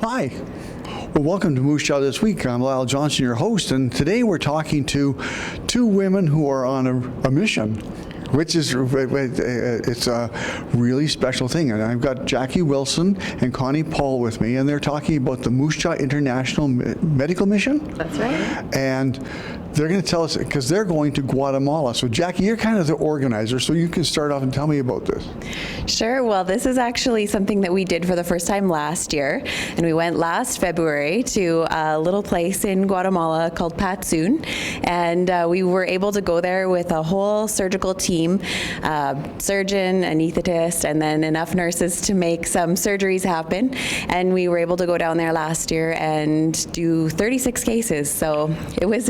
Hi. Well, welcome to Moose Jaw This Week. I'm Lyle Johnson, your host, and today we're talking to two women who are on a mission, which is it's a really special thing. And I've got Jackie Wilson and Connie Paul with me, and they're talking about the Moose Jaw International Medical Mission. That's right. And they're going to tell us, because they're going to Guatemala. So Jackie, you're kind of the organizer, so you can start off and tell me about this. Sure. Well, this is actually something that we did for the first time last year. And we went last February to a little place in Guatemala called Patsun. And we were able to go there with a whole surgical team, surgeon, anesthetist, and then enough nurses to make some surgeries happen. And we were able to go down there last year and do 36 cases. So it was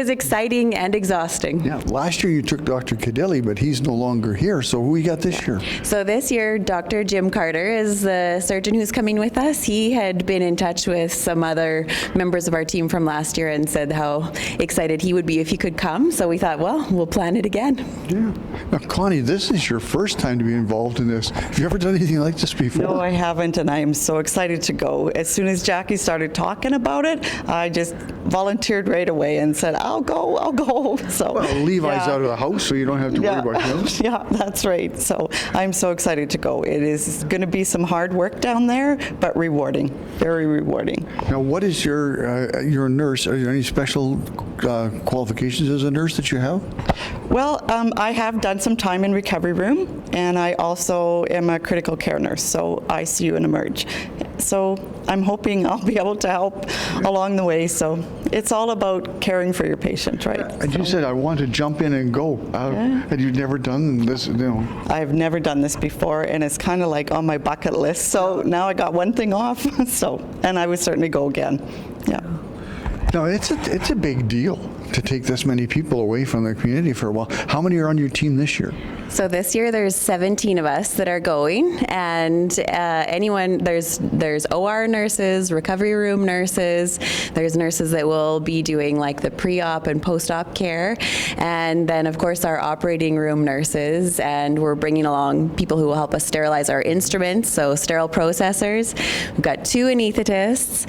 exciting and exhausting. Yeah, last year you took Dr. Cadilli, but he's no longer here. So who we got this year? So this year, Dr. Jim Carter is the surgeon who's coming with us. He had been in touch with some other members of our team from last year and said how excited he would be if he could come. So we thought, well, we'll plan it again. Yeah. Now, Connie, this is your first time to be involved in this. Have you ever done anything like this before? No, I haven't, and I am so excited to go. As soon as Jackie started talking about it, I just volunteered right away and said, I'll go. So Well, Levi's out of the house, so you don't have to worry about him. Yeah, that's right. So I'm so excited to go. It is going to be some hard work down there, but rewarding, very rewarding. Now, what is your nurse? Are there any special qualifications as a nurse that you have? Well, I have done some time in recovery room, and I also am a critical care nurse, so ICU and emerge. So I'm hoping I'll be able to help along the way. So it's all about caring for your patient, right? And you said, I want to jump in and go. Had you never done this? I've never done this before, and it's kind of like on my bucket list. So now I got one thing off, and I would certainly go again. Yeah. No, it's a big deal to take this many people away from the community for a while. How many are on your team this year? So this year there's 17 of us that are going, and there's OR nurses, recovery room nurses, there's nurses that will be doing like the pre-op and post-op care, and then of course our operating room nurses, and we're bringing along people who will help us sterilize our instruments, so sterile processors. We've got 2 anesthetists.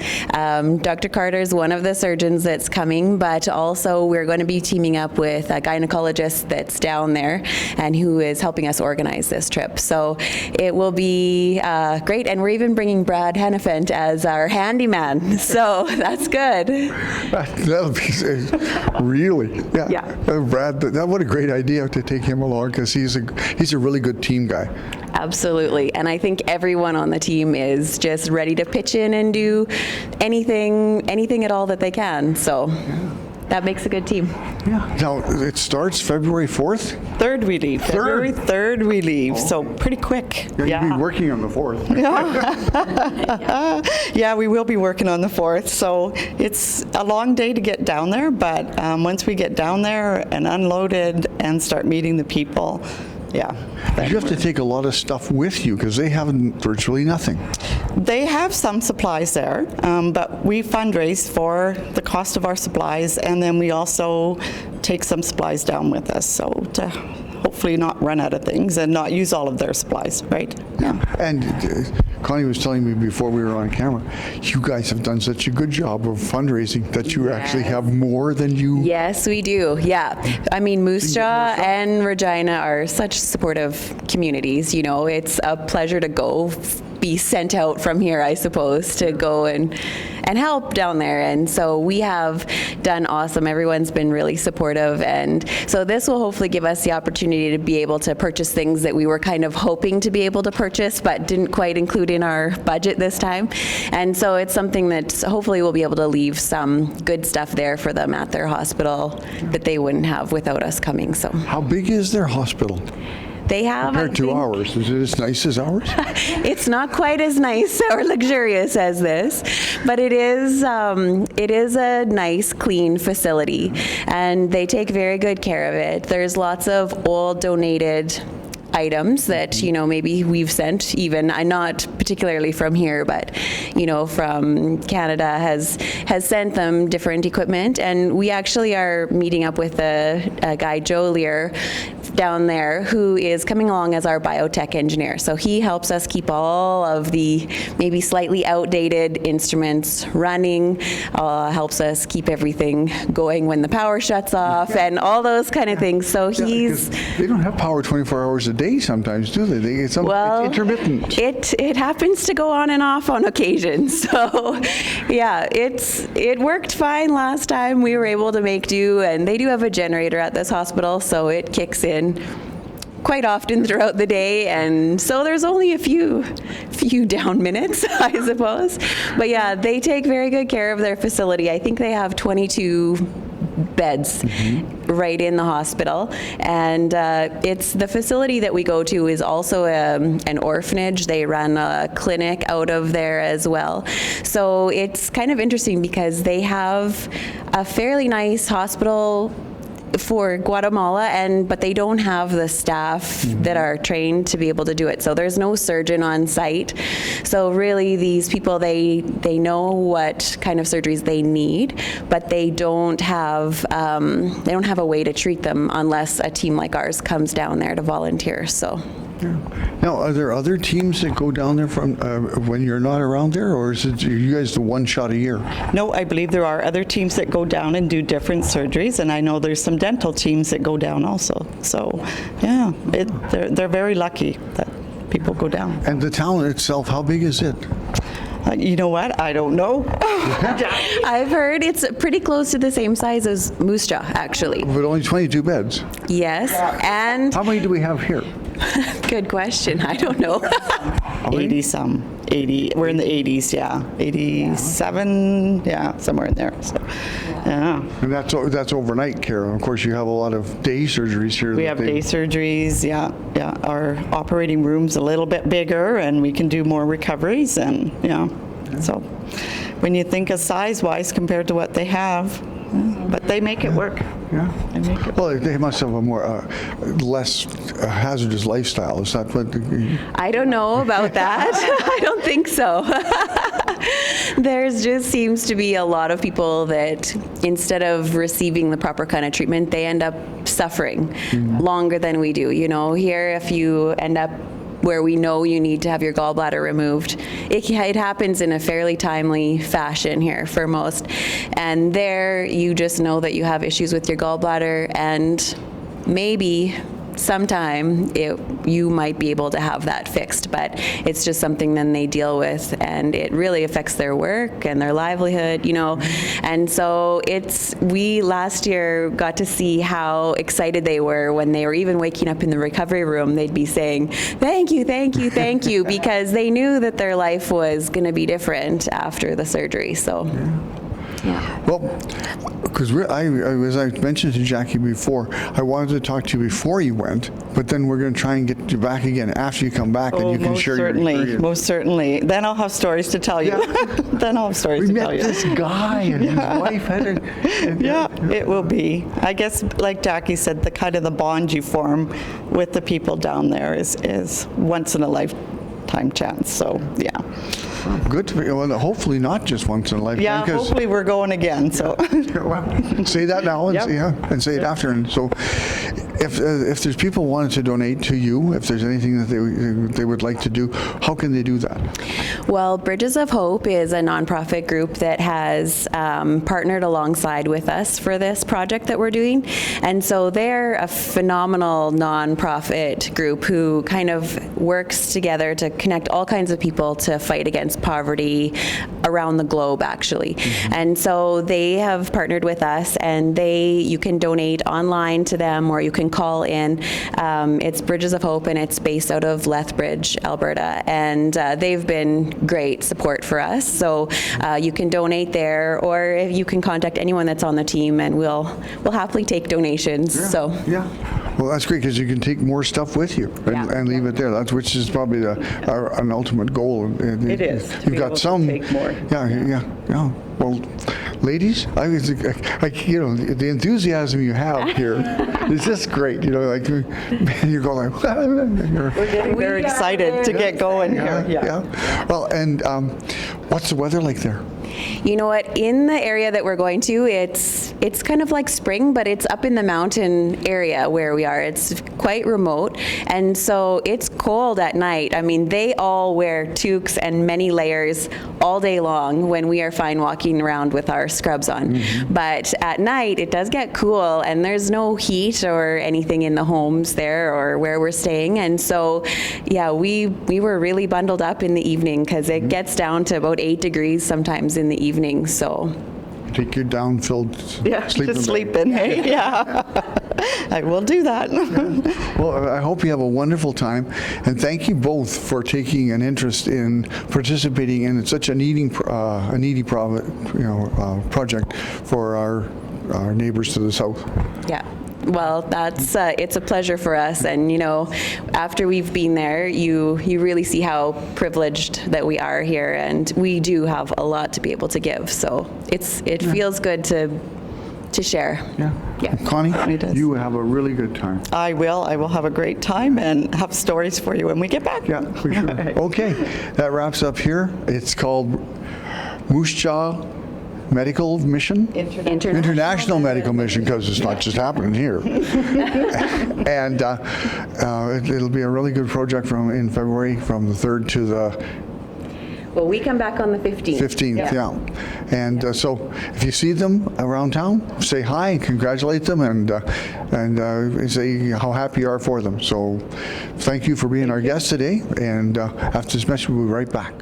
Dr. Carter's one of the surgeons that's coming, but also we're going to be teaming up with a gynecologist that's down there and who is helping us organize this trip. So it will be great, and we're even bringing Brad Hennefent as our handyman, so that's good. That'll be really, yeah. Brad, what a great idea to take him along, because he's a really good team guy. Absolutely, and I think everyone on the team is just ready to pitch in and do anything at all that they can, so that makes a good team. Yeah. Now, it starts February 4th? 3rd we leave. February 3rd we leave, so pretty quick. Yeah, you'll be working on the 4th. Yeah, we will be working on the 4th, so it's a long day to get down there, but once we get down there and unloaded and start meeting the people, yeah. You have to take a lot of stuff with you, because they have virtually nothing. They have some supplies there, but we fundraise for the cost of our supplies, and then we also take some supplies down with us, so to hopefully not run out of things and not use all of their supplies, right? Yeah. And Connie was telling me before we were on camera, you guys have done such a good job of fundraising that you actually have more than you... Yes, we do, yeah. I mean, Moose Jaw and Regina are such supportive communities, you know. It's a pleasure to go be sent out from here, I suppose, to go and help down there. And so we have done awesome. Everyone's been really supportive. And so this will hopefully give us the opportunity to be able to purchase things that we were kind of hoping to be able to purchase, but didn't quite include in our budget this time. And so it's something that hopefully we'll be able to leave some good stuff there for them at their hospital that they wouldn't have without us coming. So how big is their hospital? They have, compared to ours, is it as nice as ours? It's not quite as nice or luxurious as this, but it is a nice, clean facility, and they take very good care of it. There's lots of old donated items that, you know, maybe we've sent, even not particularly from here, but, you know, from Canada has sent them different equipment. And we actually are meeting up with a guy, Joe Lear, down there who is coming along as our biotech engineer. So he helps us keep all of the maybe slightly outdated instruments running, helps us keep everything going when the power shuts off, and all those kind of things. So he's... They don't have power 24 hours a day sometimes, do they? It's intermittent. It happens to go on and off on occasion. So yeah, it worked fine last time. We were able to make do, and they do have a generator at this hospital, so it kicks in quite often throughout the day, and so there's only a few down minutes, I suppose. But yeah, they take very good care of their facility. I think they have 22 beds right in the hospital, and it's the facility that we go to is also an orphanage. They run a clinic out of there as well. So it's kind of interesting because they have a fairly nice hospital for Guatemala, but they don't have the staff that are trained to be able to do it. So there's no surgeon on site. So really, these people, they know what kind of surgeries they need, but they don't have a way to treat them unless a team like ours comes down there to volunteer. So. Yeah. Now, are there other teams that go down there from when you're not around there, or is it you guys the one shot a year? No, I believe there are other teams that go down and do different surgeries, and I know there's some dental teams that go down also. So, yeah, they're very lucky that people go down. And the town itself, how big is it? You know what? I don't know. I've heard it's pretty close to the same size as Moose Jaw, actually. But only 22 beds. Yes, and... How many do we have here? Good question. I don't know. 80 some. 80. We're in the 80s, yeah. 87, yeah, somewhere in there. So, yeah. And that's overnight care. Of course, you have a lot of day surgeries here. We have day surgeries, yeah. Our operating room's a little bit bigger, and we can do more recoveries, and so when you think of size-wise compared to what they have, but they make it work. Yeah. They make it. Well, they must have a more less hazardous lifestyle. Is that what? I don't know about that. I don't think so. There's just seems to be a lot of people that instead of receiving the proper kind of treatment, they end up suffering longer than we do. You know, here if you end up where we know you need to have your gallbladder removed, it happens in a fairly timely fashion here for most. And there you just know that you have issues with your gallbladder, and maybe sometime you might be able to have that fixed, but it's just something then they deal with, and it really affects their work and their livelihood, and so we last year got to see how excited they were when they were even waking up in the recovery room. They'd be saying, thank you, thank you, thank you, because they knew that their life was going to be different after the surgery. So yeah. Well, because as I mentioned to Jackie before, I wanted to talk to you before you went, but then we're going to try and get you back again after you come back, and you can share your experience. Most certainly. Then I'll have stories to tell you. Then I'll have stories to tell you. We met this guy, and his wife had it will be. I guess, like Jackie said, the kind of the bond you form with the people down there is once in a lifetime chance. So, yeah. Good to be. Well, hopefully not just once in a lifetime. Yeah, hopefully we're going again. So say that now, and Yep. and say it after. And so, if there's people wanting to donate to you, if there's anything that they would like to do, how can they do that? Well, Bridges of Hope is a nonprofit group that has partnered alongside with us for this project that we're doing, and so they're a phenomenal nonprofit group who kind of works together to connect all kinds of people to fight against poverty around the globe, actually. And so they have partnered with us, and you can donate online to them, or you can call in. It's Bridges of Hope, and it's based out of Lethbridge, Alberta, and they've been great support for us. So you can donate there, or you can contact anyone that's on the team, and we'll happily take donations. Well, that's great, because you can take more stuff with you and leave it there. Which is probably an ultimate goal. it is. You've got some. Take more. Yeah. Well, ladies, the enthusiasm you have here is just great. You're going like. We're getting very excited to get going here. Yeah. Well, and what's the weather like there? You know what? In the area that we're going to, it's kind of like spring, but it's up in the mountain area where we are. It's quite remote, and so it's cold at night. I mean, they all wear toques and many layers all day long when we are fine walking around with our scrubs on. But at night, it does get cool, and there's no heat or anything in the homes there or where we're staying. And so, yeah, we were really bundled up in the evening because it gets down to about 8 degrees sometimes in the evening. So Take your down-filled sleeping just bag. sleep in, hey? Yeah. I will do that. Well, I hope you have a wonderful time, and thank you both for taking an interest in participating in such a needy project for our neighbors to the south. yeah. Well, that's it's a pleasure for us, and after we've been there, you really see how privileged that we are here, and we do have a lot to be able to give. So it feels good to share. Yeah. Connie, It does. you have a really good time. I will have a great time and have stories for you when we get back. Yeah, for sure. Okay, that wraps up here. It's called Moose Jaw Medical Mission? International Medical Mission, because it's not just happening here. And it'll be a really good project in February from the 3rd to the Well, we come back on the 15th. 15th, yeah. And so if you see them around town, say hi, congratulate them, and say how happy you are for them. So thank you for being our guest today. And after this message, we'll be right back.